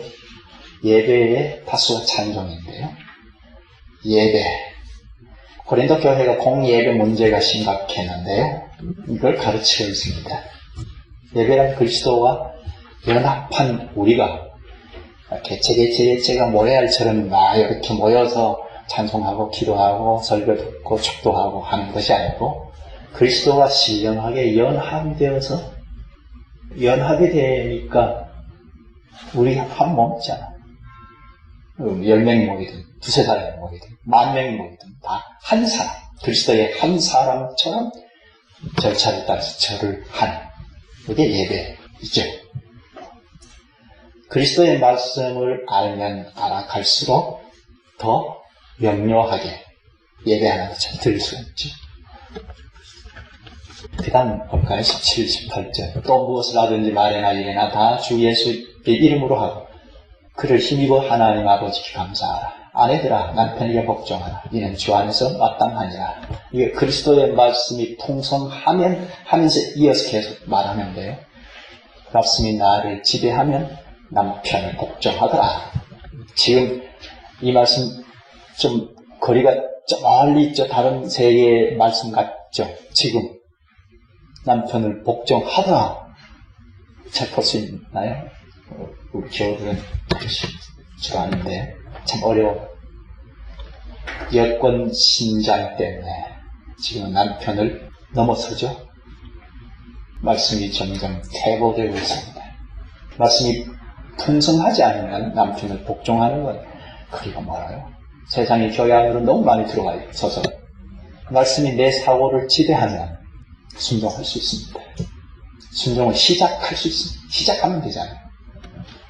예배의 다수가 찬송인데요. 예배. 고린도 교회가 공예배 문제가 심각했는데요. 이걸 가르치고 있습니다. 예배란 그리스도와 연합한 우리가 개체가 모여야처럼 이렇게 모여서 찬송하고 기도하고 설교 듣고 축도하고 하는 것이 아니고 그리스도와 신령하게 연합이 되니까 우리 한 몸이잖아. 10명이 모이든 두세 사람이 모이든 10,000명이 모이든 다 한 사람, 그리스도의 한 사람처럼 절차를 따라서 절을 하는 그게 예배이죠. 그리스도의 말씀을 알면 알아갈수록 더 명료하게 예배하는 것처럼 들릴 수가 있죠. 그 다음 볼까요? 17, 18절. 또 무엇을 하든지 말이나 이래나 다 주 예수의 이름으로 하고 그를 힘입어 하나님 아버지께 감사하라. 아내들아 남편에게 복종하라. 이는 주 안에서 마땅하니라. 이게 그리스도의 말씀이 통성하면서 이어서 계속 말하는데요. 말씀이 나를 지배하면 남편을 복종하더라. 지금 이 말씀 좀 거리가 좀 멀리 있죠. 다른 세계의 말씀 같죠. 지금 남편을 복종하더라. 잘 볼 수 있나요? 우리 교우들은 그러실 줄 아는데 참 어려워. 여권 신장 때문에 지금 남편을 넘어서죠. 말씀이 점점 퇴보되고 있습니다. 말씀이 풍성하지 않으면 남편을 복종하는 건 그리가 멀어요. 세상의 교회 안으로 너무 많이 들어가 있어서 말씀이 내 사고를 지배하면 순종할 수 있습니다. 순종을 시작할 수 있습니다. 시작하면 되잖아요.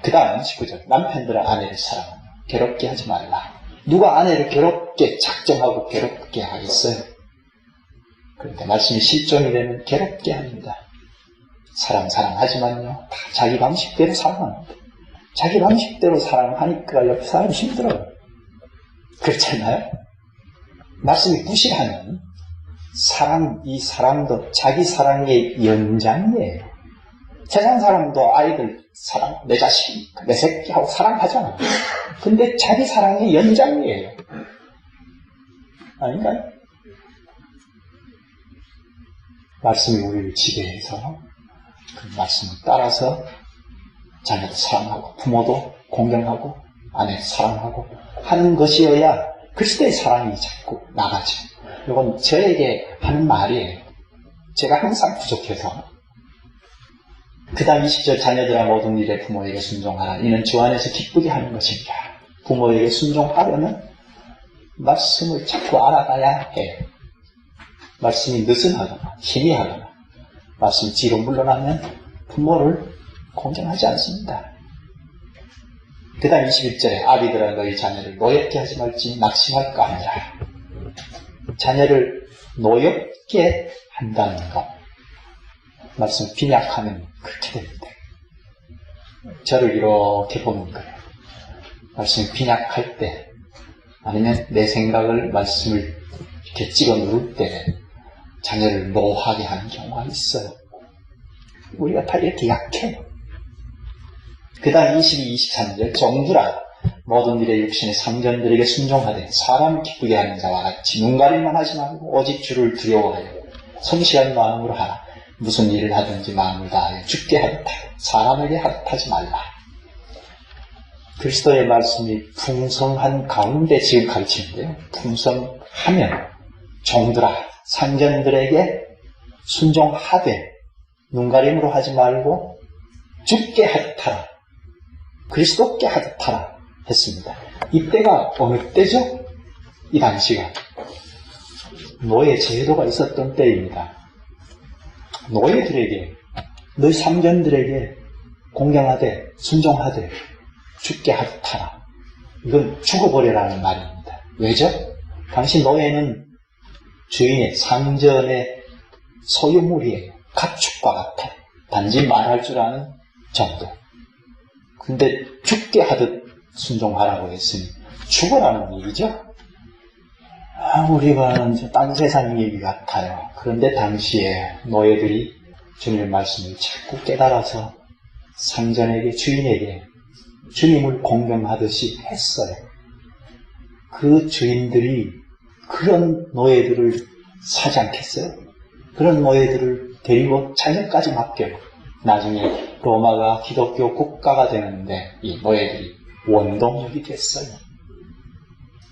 그 다음 19절. 남편들은 아내를 사랑하며 괴롭게 하지 말라. 누가 아내를 괴롭게 작정하고 괴롭게 하겠어요? 그런데 말씀이 실존이 되면 괴롭게 합니다. 사랑하지만요. 다 자기 방식대로 사랑합니다. 자기 방식대로 사랑하니까 옆 사람이 힘들어요. 그렇지 않나요? 말씀이 부실하면 이 사랑도 자기 사랑의 연장이에요. 세상 사람도 아이들 사랑, 내 자식, 내 새끼하고 사랑하잖아요. 근데 자기 사랑의 연장이에요. 아닌가요? 말씀이 우리를 지배해서 그 말씀을 따라서 자녀도 사랑하고 부모도 공경하고 아내도 사랑하고 하는 것이어야 그리스도의 사랑이 자꾸 나가죠. 이건 저에게 하는 말이에요. 제가 항상 부족해서 그 다음 20절 자녀들아 모든 일에 부모에게 순종하라. 이는 주 안에서 기쁘게 하는 것입니다. 부모에게 순종하려면 말씀을 자꾸 알아가야 해요. 말씀이 느슨하거나 희미하거나 말씀이 뒤로 물러나면 부모를 공경하지 않습니다. 그 다음 21절에 아비들아 너희 자녀를 노엽게 하지 말지 낙심할까 하니라. 자녀를 노엽게 한다는 것, 말씀 빈약하면 그렇게 됩니다. 저를 이렇게 보는 거예요. 말씀이 빈약할 때 아니면 내 생각을 말씀을 이렇게 찍어 누를 때 자녀를 노하게 하는 경우가 있어요. 우리가 다 이렇게 약해요. 그 다음 22, 23절 정들아 모든 일에 육신의 상전들에게 순종하되 사람 기쁘게 하는 자와 같이 눈가림만 하지 말고 오직 주를 두려워하여 성실한 마음으로 하라. 무슨 일을 하든지 마음을 다하여 주께 하듯 사람에게 하듯 하지 말라. 그리스도의 말씀이 풍성한 가운데 지금 가르치는데요. 풍성하면 종들아 상전들에게 순종하되 눈가림으로 하지 말고 주께 하듯 하라. 그리스도께 하듯 하라 했습니다. 이때가 어느 때죠? 이 당시가 노예 제도가 있었던 때입니다. 노예들에게 너희 상전들에게 공경하되 순종하되 죽게 하듯 하라. 이건 죽어버려라는 말입니다. 왜죠? 당시 노예는 주인의 상전의 소유물이에요. 가축과 같아. 단지 말할 줄 아는 정도. 근데 죽게 하듯 순종하라고 했으니 죽어라는 얘기죠. 우리가 딴 세상 얘기 같아요. 그런데 당시에 노예들이 주님의 말씀을 자꾸 깨달아서 상전에게 주인에게 주님을 공경하듯이 했어요. 그 주인들이 그런 노예들을 사지 않겠어요? 그런 노예들을 데리고 자녀까지 맡겨요. 나중에 로마가 기독교 국가가 되는데 이 노예들이 원동력이 됐어요.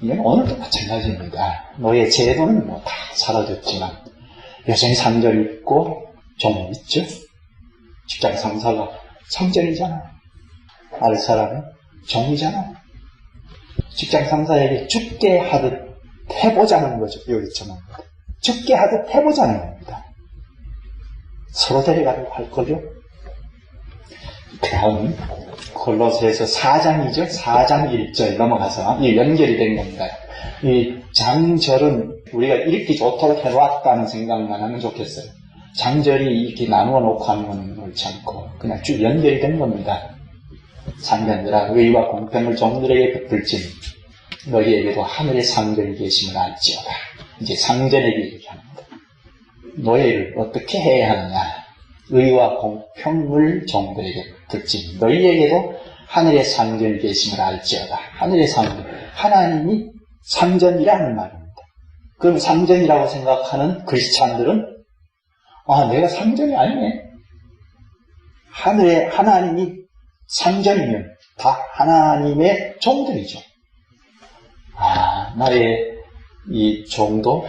이건 오늘도 마찬가지입니다. 노예 제도는 다 사라졌지만 여전히 상전이 있고 종이 있죠. 직장 상사가 상전이잖아요. 알 사람은 종이잖아요. 직장 상사에게 죽게 하듯 해보자는 거죠. 여기처럼 죽게 하듯 해보자는 겁니다. 서로 데려가려고 할 거죠. 다음 골로새서 4장이죠. 4장 1절 넘어가서 이 연결이 된 겁니다. 이 장절은 우리가 읽기 좋도록 해놨다는 생각만 하면 좋겠어요. 장절이 이렇게 나누어 놓고 하는 건 옳지 않고 그냥 쭉 연결이 된 겁니다. 상전들아 의와 공평을 종들에게 베풀지니 너희에게도 하늘의 상전이 계심을 알지어다. 이제 상전에게 얘기합니다. 노예를 어떻게 해야 하느냐. 의와 공평을 종들에게 베풀지니 너희에게도 하늘의 상전이 계심을 알지어다. 하늘의 상전, 하나님이 상전이라는 말입니다. 그럼 상전이라고 생각하는 크리스찬들은 내가 상전이 아니네. 하늘의 하나님이 상전이면 다 하나님의 종들이죠. 나의 이 종도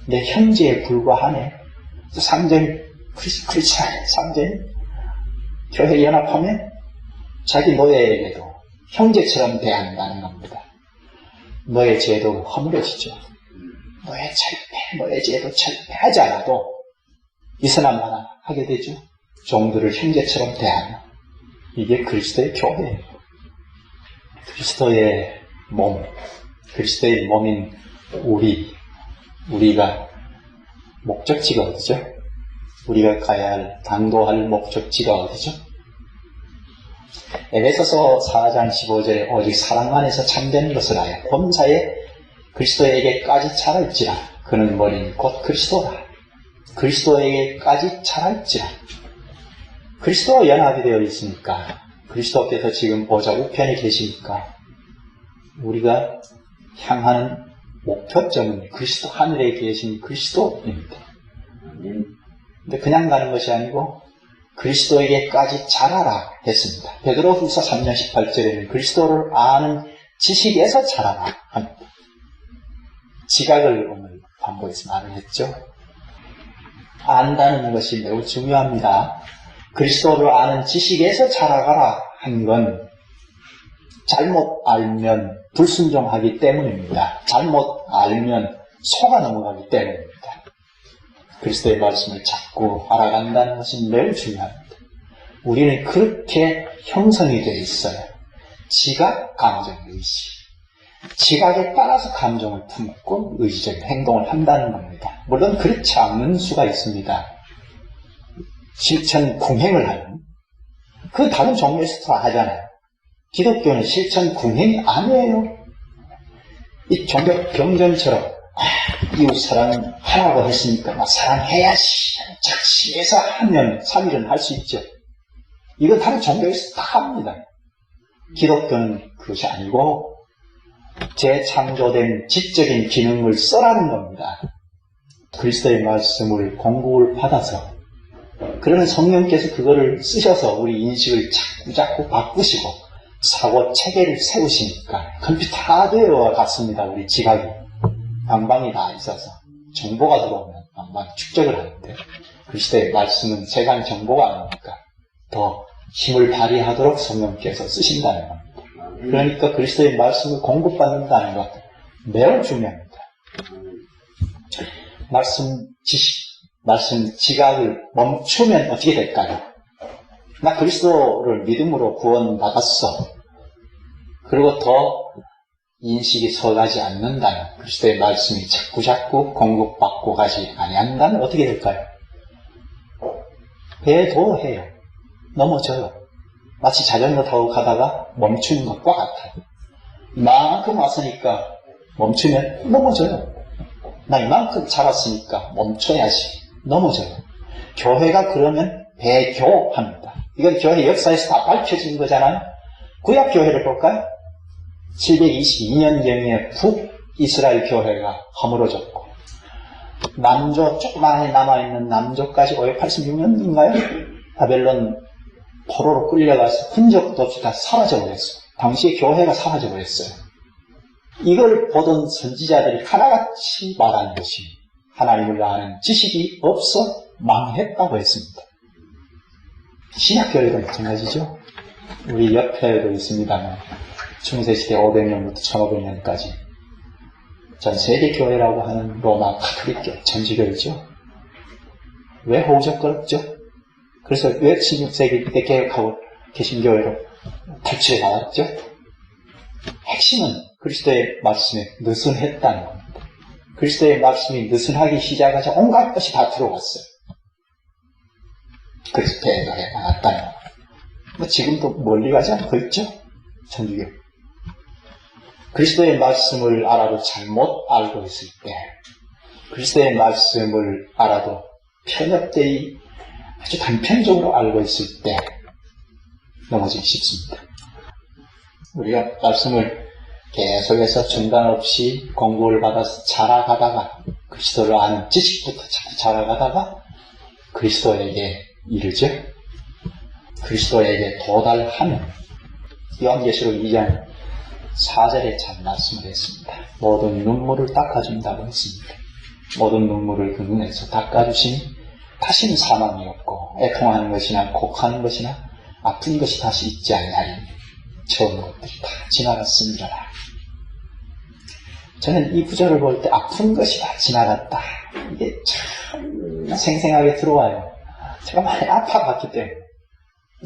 내 형제에 불과하네. 상전이 크리스찬 상전이 교회 연합하면 자기 노예에게도 형제처럼 대한다는 겁니다. 노예 제도가 허물어지죠. 노예 제도 철폐하지 않아도 이슬람만 하게 되죠. 종들을 형제처럼 대하며 이게 그리스도의 교회예요. 그리스도의 몸, 그리스도의 몸인 우리가 목적지가 어디죠? 우리가 가야 할, 당도할 목적지가 어디죠? 에베소서 4장 15절에 오직 사랑 안에서 참된 것을 하여 범사에 그리스도에게까지 자랄지라. 그는 머리인 곧 그리스도다. 그리스도에게까지 자랄지라. 그리스도와 연합이 되어 있으니까 그리스도께서 지금 보좌 우편에 계시니까 우리가 향하는 목표점은 그리스도, 하늘에 계신 그리스도입니다. 근데 그냥 가는 것이 아니고 그리스도에게까지 자라라 했습니다. 베드로후서 3장 18절에는 그리스도를 아는 지식에서 자라라 합니다. 지각을 오늘 반복해서 말을 했죠. 안다는 것이 매우 중요합니다. 그리스도를 아는 지식에서 자라가라 한 건 잘못 알면 불순종하기 때문입니다. 잘못 알면 속아 넘어가기 때문입니다. 그리스도의 말씀을 자꾸 알아간다는 것이 매우 중요합니다. 우리는 그렇게 형성이 되어 있어요. 지각, 감정, 의지. 지각에 따라서 감정을 품고 의지적인 행동을 한다는 겁니다. 물론 그렇지 않는 수가 있습니다. 실천 궁행을 하는, 그 다른 종교에서도 하잖아요. 기독교는 실천 궁행이 아니에요. 이 종교 병전처럼 이웃 사랑 하라고 했으니까 사랑해야지 작심해서 하면 3일은 할 수 있죠. 이건 다른 종교에서 다 합니다. 기독교는 그것이 아니고 재창조된 지적인 기능을 써라는 겁니다. 그리스도의 말씀을 공급을 받아서, 그러면 성령께서 그거를 쓰셔서 우리 인식을 자꾸 바꾸시고 사고 체계를 세우시니까 컴퓨터 하드웨어와 같습니다. 우리 지각이 방방이 다 있어서 정보가 들어오면 방방이 축적을 하는데, 그리스도의 말씀은 세간 정보가 아니니까 더 힘을 발휘하도록 성령께서 쓰신다는 겁니다. 그러니까 그리스도의 말씀을 공급받는다는 것 매우 중요합니다. 말씀 지식, 말씀 지각을 멈추면 어떻게 될까요? 나 그리스도를 믿음으로 구원받았어. 그리고 더 인식이 서가지 않는다면, 그리스도의 말씀이 자꾸 공급받고 가지 아니한다면 어떻게 될까요? 배도해요. 넘어져요. 마치 자전거 타고 가다가 멈추는 것과 같아요. 이만큼 왔으니까 멈추면 넘어져요. 나 이만큼 자랐으니까 멈춰야지. 넘어져요. 교회가 그러면 배교합니다. 이건 교회 역사에서 다 밝혀진 거잖아요. 구약 교회를 볼까요? 722년경에 북이스라엘 교회가 허물어졌고, 남조, 조그마하게 남아있는 남조까지 586년인가요? 바벨론 포로로 끌려가서 흔적도 없이 다 사라져버렸어요. 당시에 교회가 사라져버렸어요. 이걸 보던 선지자들이 하나같이 말하는 것이, 하나님을 아는 지식이 없어 망했다고 했습니다. 신약교회도 마찬가지죠. 우리 옆에도 있습니다만 중세시대 500년부터 1500년까지 전 세계 교회라고 하는 로마 가톨릭교, 천주교이죠. 왜 허우적거렸죠? 그래서 왜 16세기 때 개혁하고 개신교회로 탈취를 받았죠? 핵심은 그리스도의 말씀에 느슨했다는 겁니다. 그리스도의 말씀이 느슨하기 시작하자 온갖 것이 다 들어왔어요. 그래서 배도해 나갔다는 겁니다. 지금도 멀리 가지 않고 있죠? 천주교. 그리스도의 말씀을 알아도 잘못 알고 있을 때, 그리스도의 말씀을 알아도 편협되이 아주 단편적으로 알고 있을 때 넘어지기 쉽습니다. 우리가 말씀을 계속해서 중단 없이 공부를 받아서 자라가다가, 그리스도를 아는 지식부터 자꾸 자라가다가 그리스도에게 이르죠. 그리스도에게 도달하면, 요한계시록 2장 4절에 참 말씀을 했습니다. 모든 눈물을 닦아준다고 했습니다. 모든 눈물을 그 눈에서 닦아주시니 다시는 사망이 없고 애통하는 것이나 곡하는 것이나 아픈 것이 다시 있지 아니하리니 처음 것들이 다 지나갔습니다. 저는 이 구절을 볼 때 아픈 것이 다 지나갔다, 이게 참 생생하게 들어와요. 제가 많이 아파봤기 때문에.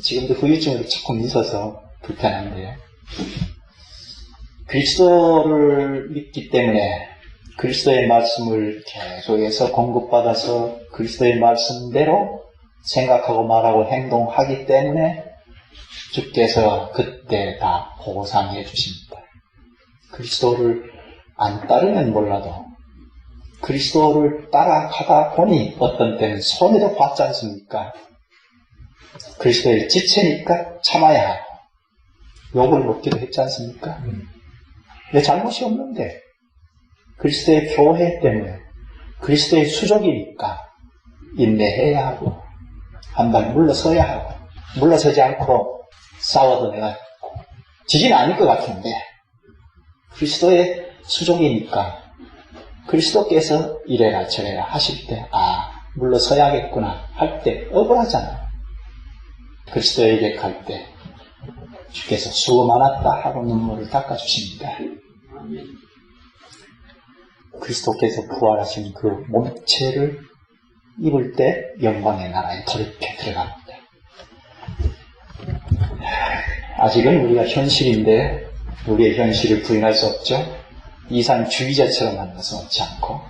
지금도 후유증으로 조금 있어서 불편한데요. 그리스도를 믿기 때문에 그리스도의 말씀을 계속해서 공급받아서 그리스도의 말씀대로 생각하고 말하고 행동하기 때문에 주께서 그때 다 보상해 주십니다. 그리스도를 안 따르면 몰라도 그리스도를 따라가다 보니 어떤 때는 손해도 받지 않습니까? 그리스도의 지체니까 참아야 하고 욕을 먹기도 했지 않습니까? 내 잘못이 없는데 그리스도의 교회 때문에, 그리스도의 수족이니까 인내해야 하고 한 발 물러서야 하고, 물러서지 않고 싸워도 내가 지지는 않을 것 같은데 그리스도의 수족이니까 그리스도께서 이래라 저래라 하실 때 물러서야겠구나 할 때 억울하잖아요. 그리스도에게 갈 때 주께서 수고 많았다 하고 눈물을 닦아주십니다. 그리스도께서 부활하신 그 몸체를 입을 때 영광의 나라에 돌입해 들어갑니다. 아직은 우리가 현실인데 우리의 현실을 부인할 수 없죠. 이상주의자처럼 만나서 얻지 않고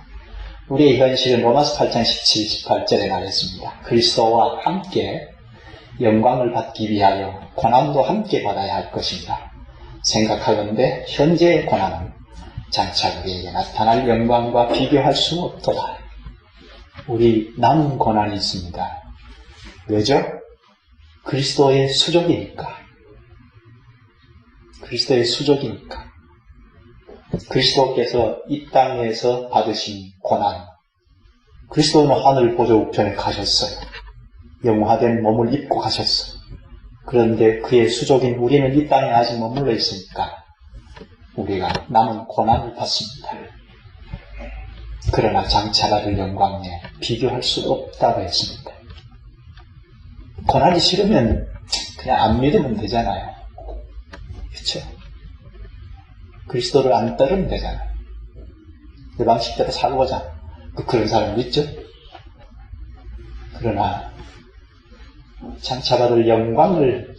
우리의 현실은 로마서 8장 17, 18절에 말했습니다. 그리스도와 함께 영광을 받기 위하여 고난도 함께 받아야 할 것입니다. 생각하건대 현재의 고난은 장차 우리에게 나타날 영광과 비교할 수 없도다. 우리 남은 고난이 있습니다. 왜죠? 그리스도의 수족이니까. 그리스도의 수족이니까. 그리스도께서 이 땅에서 받으신 고난. 그리스도는 하늘 보좌 우편에 가셨어요. 영화된 몸을 입고 가셨어요. 그런데 그의 수족인 우리는 이 땅에 아직 머물러 있으니까 우리가 남은 고난을 받습니다. 그러나 장차 받을 영광에 비교할 수 없다고 했습니다. 고난이 싫으면 그냥 안 믿으면 되잖아요. 그렇죠? 그리스도를 안 따르면 되잖아요. 내 방식대로 살고자. 그런 사람 있죠? 그러나 장차 받을 영광을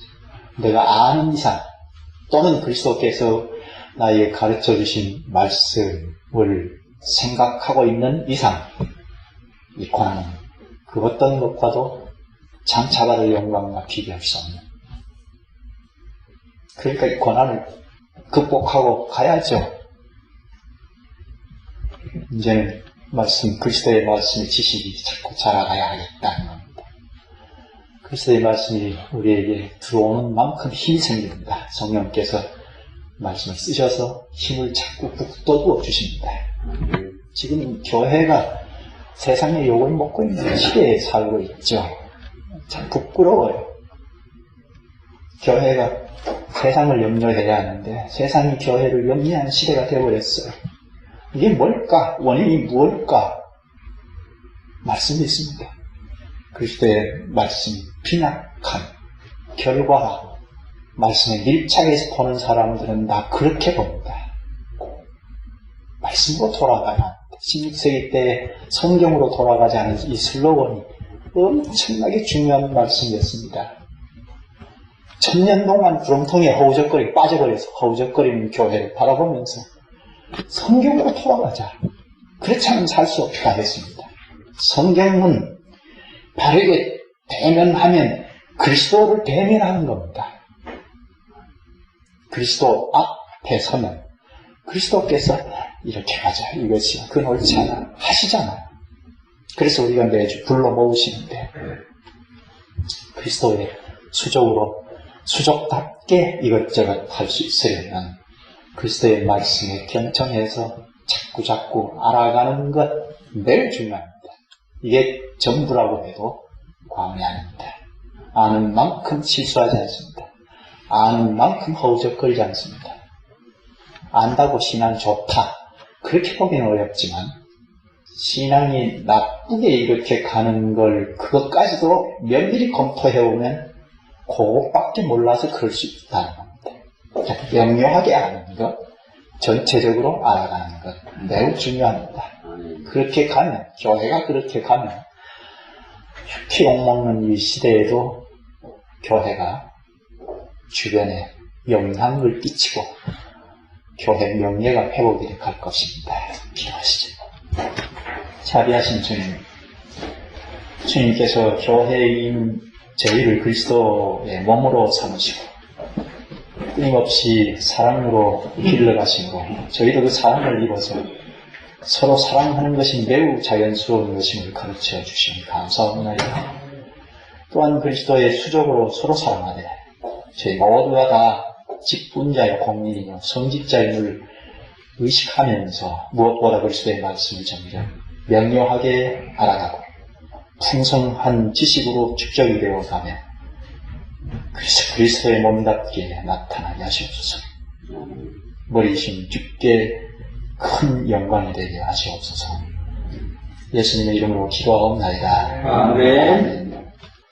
내가 아는 이상 또는 그리스도께서 나에게 가르쳐 주신 말씀을 생각하고 있는 이상 이 고난은 그 어떤 것과도 장차 받을 영광과 비교할 수 없는 그러니까 이 고난을 극복하고 가야죠. 이제는 그리스도의 말씀의 지식이 자꾸 자라가야 하겠다는 겁니다. 그리스도의 말씀이 우리에게 들어오는 만큼 힘이 생깁니다. 성령께서 말씀을 쓰셔서 힘을 자꾸 북돋워 주십니다. 지금 교회가 세상의 욕을 먹고 있는 시대에 살고 있죠. 참 부끄러워요. 교회가 세상을 염려해야 하는데 세상이 교회를 염려하는 시대가 되어버렸어요. 이게 뭘까? 원인이 무엇일까? 말씀이 있습니다. 그리스도의 말씀이 빈약한 결과 말씀에 밀착해서 보는 사람들은 다 그렇게 봅니다. 말씀으로 돌아가야 합니다. 16세기 때 성경으로 돌아가지 않은 이 슬로건이 엄청나게 중요한 말씀이었습니다. 1000년 동안 구렁텅이에 허우적거리고 빠져버려서 허우적거리는 교회를 바라보면서 성경으로 돌아가자. 그렇지 않으면 살 수 없다 했습니다. 성경은 바르게 대면하면 그리스도를 대면하는 겁니다. 그리스도 앞에 서면 그리스도께서 이렇게 하자. 이것이 그건 옳지 않아. 하시잖아요. 그래서 우리가 매주 불러 모으시는데 그리스도의 수족으로 수족답게 이것저것 할 수 있으려면 그리스도의 말씀에 경청해서 자꾸 알아가는 것 매우 중요합니다. 이게 전부라고 해도 과언이 아닙니다. 아는 만큼 실수하지 않습니다. 아는 만큼 허우적거리지 않습니다. 안다고 신앙 좋다. 그렇게 보기는 어렵지만 신앙이 나쁘게 이렇게 가는 걸 그것까지도 면밀히 검토해오면 그것밖에 몰라서 그럴 수 있다는 겁니다. 명료하게 아는 것, 전체적으로 알아가는 것 매우 중요합니다. 그렇게 가면, 교회가 그렇게 가면 피 욕먹는 이 시대에도 교회가 주변에 영향을 끼치고 교회 명예가 회복이 갈 것입니다. 기도하시죠. 자비하신 주님, 주님께서 교회인 저희를 그리스도의 몸으로 삼으시고 끊임없이 사랑으로 길러가시고 저희도 그 사랑을 입어서 서로 사랑하는 것이 매우 자연스러운 것임을 가르쳐 주시니 감사합니다. 또한 그리스도의 수족으로 서로 사랑하되 저희 모두가 다 직분자의 공민이며 성직자임을 의식하면서 무엇보다 그리스도의 말씀을 점점 명료하게 알아가고 풍성한 지식으로 축적이 되어가며 그리스도의 몸답게 나타나게 하시옵소서. 머리이신 주께 큰 영광이 되게 하시옵소서. 예수님의 이름으로 기도하옵나이다. 아멘.